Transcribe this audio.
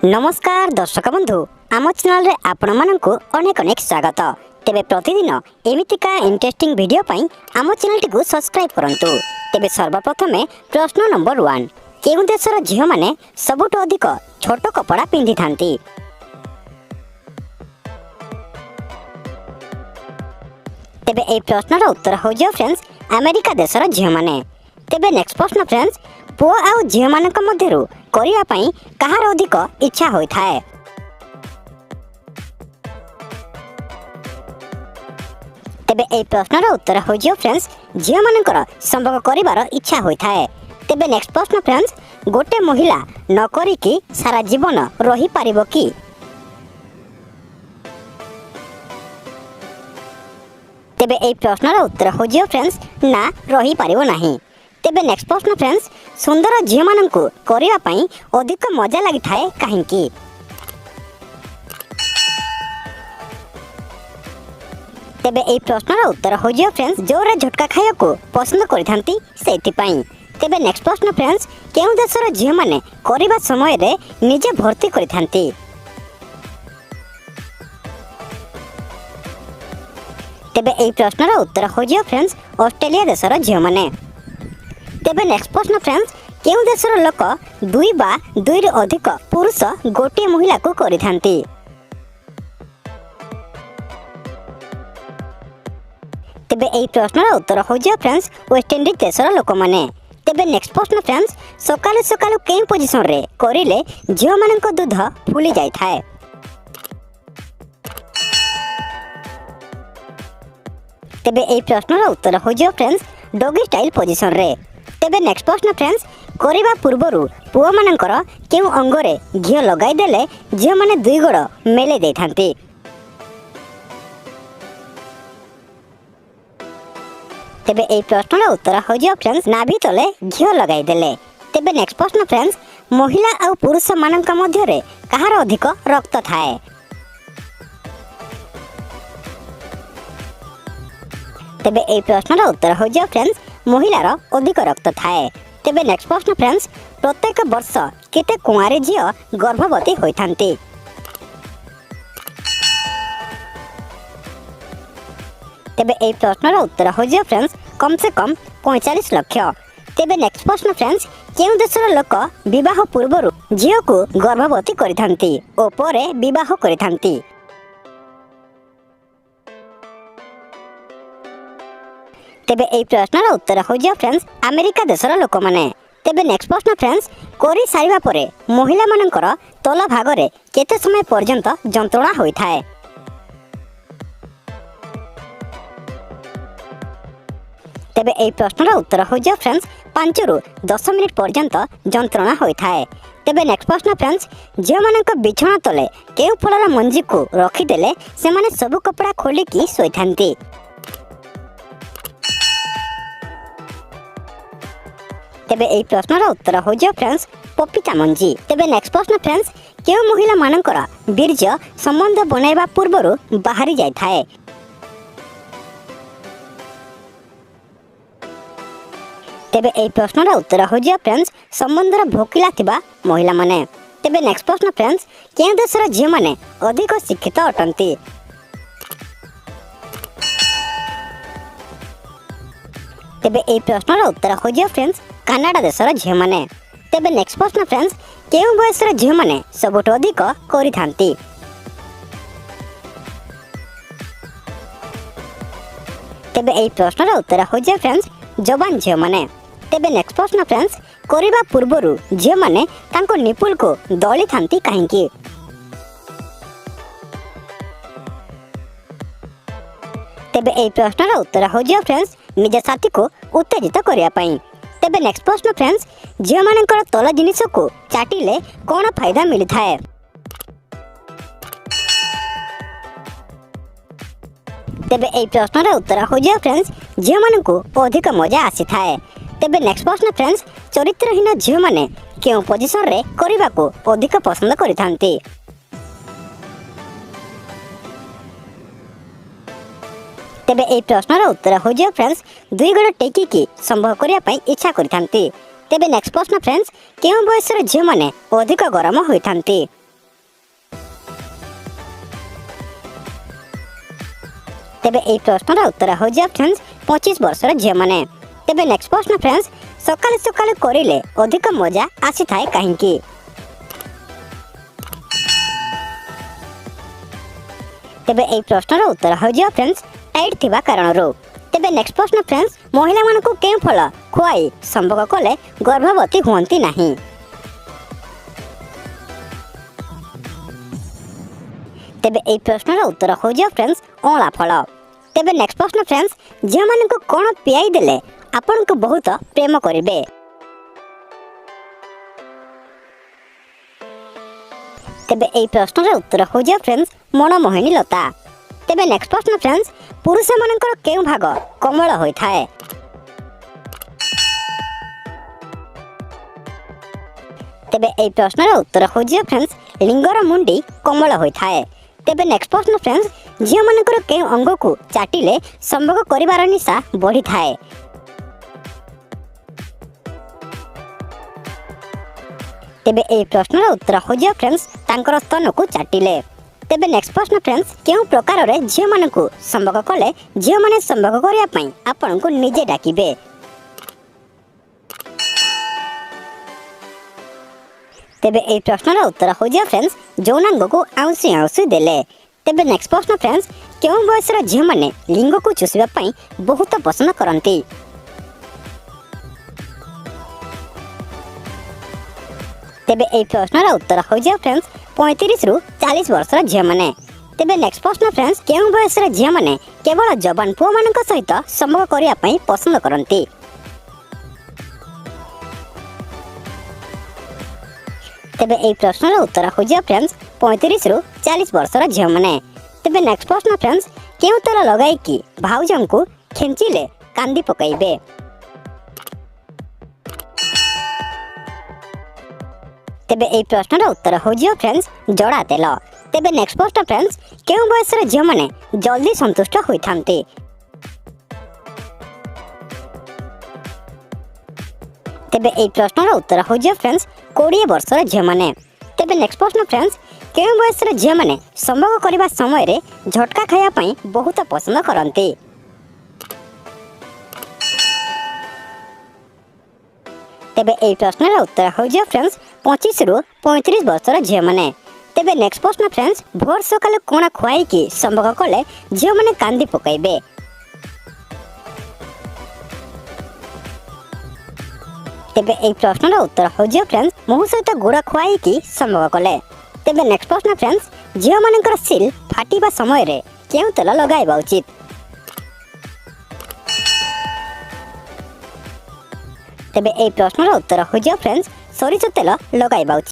नमस्कार दर्शक बंधु आम चैनल रे आपण मानकु अनेक अनेक स्वागत। तेबे प्रतिदिन एमितिका इंटरेस्टिंग वीडियो पई आम चैनल टी को सब्सक्राइब करंतु। तेबे सर्वप्रथमे प्रश्न नंबर 1 केउ देशर झियो माने सबुठ अधिक छोट कपड़ा पिंधि थांती? तेबे ए प्रश्नर उत्तर हो जो फ्रेंड्स अमेरिका देशर झियो माने। तेबे नेक्स्ट प्रश्न फ्रेंड्स पुओ आउ झियो मानक मध्यरु करिया पई कहार अधिक इच्छा होई थाए? तेबे ए प्रश्नर उत्तर हो जो फ्रेंड्स झियो मानकर संभोग करिवार इच्छा होई थाए। तेबे नेक्स्ट प्रश्न फ्रेंड्स गोटे महिला न करी कि सारा जीवन रही पारिबो कि? तेबे ए प्रश्नर उत्तर हो जो फ्रेंड्स ना रही पारिबो नाही। तेबे नेक्स्ट प्रश्न फ्रेंड्स सुंदर झियो मानकु करिया पई अधिक मजा लागि थाए काहेकि? तेबे ए प्रश्नर उत्तर हो जो फ्रेंड्स जोरे झटका खाया को पसंद करिथांती सेति पई। तेबे नेक्स्ट प्रश्न फ्रेंड्स केउ देशर झियो माने करिबा समय रे निजे भर्ती करिथांती? तेबे ए प्रश्नर उत्तर हो जो फ्रेंड्स ऑस्ट्रेलिया देशर झियो माने। तेबे नेक्स्ट प्रश्न फ्रेंड्स केउ देशर लोक दुई बा दुई रे अधिक पुरुष गोटे महिला को करिथांती? तेबे ए प्रश्नर उत्तर हो जो फ्रेंड्स वेस्ट इंडीज देशर लोक माने। तेबे नेक्स्ट प्रश्न फ्रेंड्स सकाले सकाले केउ पोजीशन रे करिले झियो मानक दूध फुली जाय थाए? तेबे ए प्रश्नर उत्तर हो जो फ्रेंड्स डॉगी स्टाइल पोजीशन रे। तेबे नेक्स्ट प्रश्न फ्रेंड्स करिबा पूर्वरु पुओ मानकर केउ अंगरे घियो लगाई देले झियो माने दुई गोड़ मेले दे थांती? तेबे ए प्रश्नर उत्तर हो जो फ्रेंड्स नाभि तले घियो लगाई देले। तेबे नेक्स्ट प्रश्न फ्रेंड्स महिला आ पुरुष मानक मध्य रे कहार अधिक रक्त थाए? तेबे ए प्रश्नर उत्तर हो जो फ्रेंड्स महिलार अधिक रक्त थाए। तेबे नेक्स्ट प्रश्न फ्रेंड्स प्रत्येक वर्ष केते कुआरे झियो गर्भवती होई थांती? तेबे ए प्रश्नर उत्तर हो जो फ्रेंड्स कम से कम 45 लाख। तेबे नेक्स्ट प्रश्न फ्रेंड्स केउ देशर लोक विवाह पूर्वरु झियो को गर्भवती करिथांती ओ परे विवाह करिथांती? तेबे ए प्रश्नर उत्तर हो जो फ्रेंड्स अमेरिका देशर लोक माने। तेबे नेक्स्ट प्रश्न फ्रेंड्स कोरी सारिबा परे महिला मानकर तला भाग रे केते समय पर्यंत जंत्रणा होई थाए? तेबे ए प्रश्नर उत्तर हो जो फ्रेंड्स 5 रु 10 मिनिट पर्यंत जंत्रणा होई थाए। तेबे नेक्स्ट प्रश्न फ्रेंड्स झियो मानक बिछଣା तले केउ फलर मंजी को रखी देले से माने सब कपड़ा खोली की सोई थांती? तेबे ए प्रश्नर उत्तर हो जो फ्रेंड्स पपीता मंजी। तेबे नेक्स्ट प्रश्न फ्रेंड्स केउ महिला मानकर बीर्य संबंध बनाइबा पूर्वरु बाहरी जाय थाए? तेबे ए प्रश्नर उत्तर हो जो फ्रेंड्स संबंधर भोकिला थिबा महिला माने। तेबे नेक्स्ट प्रश्न फ्रेंड्स केउ देशर झियो माने अधिक शिक्षित अटंती? तेबे ए प्रश्नर उत्तर हो जो फ्रेंड्स कनाडा देशर झियो माने। तेबे नेक्स्ट प्रश्न फ्रेंड्स केउ बयसर झियो माने सबुठ अधिक करिथांती? तेबे ए प्रश्नर उत्तर हो जो फ्रेंड्स जवान झियो माने। तेबे नेक्स्ट प्रश्न फ्रेंड्स करिबा पूर्वरु झियो माने तांको निपुल को दଳି थांती काहेकि? तेबे ए प्रश्नर उत्तर हो जो फ्रेंड्स निज साथी को उत्तेजित करिया पई। तेबे नेक्स्ट प्रश्न फ्रेंड्स झियो मानकर तल जिनिस को चाटिले कोन फायदा मिली थाए? तेबे ए प्रश्नर उत्तर हो जो फ्रेंड्स झियो मानकु अधिक मजा आसी थाए। तेबे नेक्स्ट प्रश्न फ्रेंड्स चरित्रहीन झियो माने केउ पोजीशन रे करिबा को अधिक पसंद करिथांती? तेबे ए प्रश्नर उत्तर हो जो फ्रेंड्स दुई गोड़ टेकी की संभव करिया पई इच्छा करिथांती। तेबे नेक्स्ट प्रश्न फ्रेंड्स केउ बयसर झियो माने अधिक गरम होइथांती? तेबे एई प्रश्नर उत्तर हो जा फ्रेंड्स 25 वर्षर झियो माने। तेबे नेक्स्ट प्रश्न फ्रेंड्स सकाले सकाले करिले अधिक मजा आसी थाए काहेकि। तेबे एई प्रश्नर उत्तर हो जा फ्रेंड्स टाइट थिबा कारणरो। तेबे नेक्स्ट प्रश्न फ्रेंड्स महिला मानकु केउ फल खुआई संभोग कले गर्भवती हुअंती नाही। तेबे एई प्रश्नर उत्तर हो जा फ्रेंड्स अँला फल। तेबे नेक्स्ट प्रश्न फ्रेंड्स झियो मानकु कोन पियाई देले आपनको बहुत प्रेम करिवे। तेबे एई प्रश्नर उत्तर हो जा फ्रेंड्स मनमोहिनी लता। तेबे नेक्स्ट प्रश्न फ्रेंड्स पुरुष मानकर केउ भाग कोमल होई थाए। तेबे एई प्रश्नर उत्तर हो जा फ्रेंड्स लिंगर मुंडी कोमल होई थाए। तेबे नेक्स्ट प्रश्न फ्रेंड्स झियो मानकर केउ अंग को चाटिले संभोग करिवार निशा बढ़ी थाए। तेबे एई प्रश्नर उत्तर हो जा फ्रेंड्स तांकर स्तन को चाटिले। तेबे नेक्स्ट प्रश्न फ्रेंड्स केउ प्रकार रे झियो मानकु संभोग कले झियो माने संभोग करिया पई आपनको निजे डाकिबे। तेबे एई प्रश्नर उत्तर हो जा फ्रेंड्स जौनांग को आउसी आउसी देले। तेबे नेक्स्ट प्रश्न फ्रेंड्स केउ बयसर झियो माने लिंग को चुसिबा पई बहुत पसंद करंती। तेबे एई प्रश्नर उत्तर हो जा फ्रेंड्स 35 रु 40 वर्षर झियो माने। तेबे नेक्स्ट प्रश्न फ्रेंड्स केउ बयसर झियो माने केवल जवान पुओ मानक सहित संभोग करिया पई पसंद करंती। तेबे एई प्रश्नर उत्तर हो जा फ्रेंड्स 35 रु 40 वर्षर झियो माने। तेबे नेक्स्ट प्रश्न फ्रेंड्स केउ तेल लगाई कि भाउजन को खेंचिले कांदी पकाइबे। तेबे एई प्रश्नर उत्तर हो जा फ्रेंड्स जड़ा तेल। तेबे नेक्स्ट प्रश्न फ्रेंड्स केउ बयसर झियो माने जल्दी संतुष्ट होई थांती। तेबे एई प्रश्नर उत्तर हो जा फ्रेंड्स 20 वर्षर झियो माने। तेबे नेक्स्ट प्रश्न फ्रेंड्स केउ बयसर झियो माने संभोग करिबा समय रे झटका खाया पई बहुत पसंद करंती। तेबे एई प्रश्नर उत्तर हो जा फ्रेंड्स 25 रु 35 वर्षर झियो माने। तेबे नेक्स्ट प्रश्न फ्रेंड्स भोर सकाले कोना खुआई कि संभोग कले झियो माने कांदी पकाइबे। तेबे एई प्रश्नर उत्तर हो जा फ्रेंड्स मुह सहित गुड़ खुआई कि संभोग कले। तेबे नेक्स्ट प्रश्न फ्रेंड्स झियो मानकर सिल फाटिबा समय रे केउ तेल लगाइबा उचित। तेबे एई प्रश्नर उत्तर हो जा फ्रेंड्स सरिष तेल लगाइबा उचित।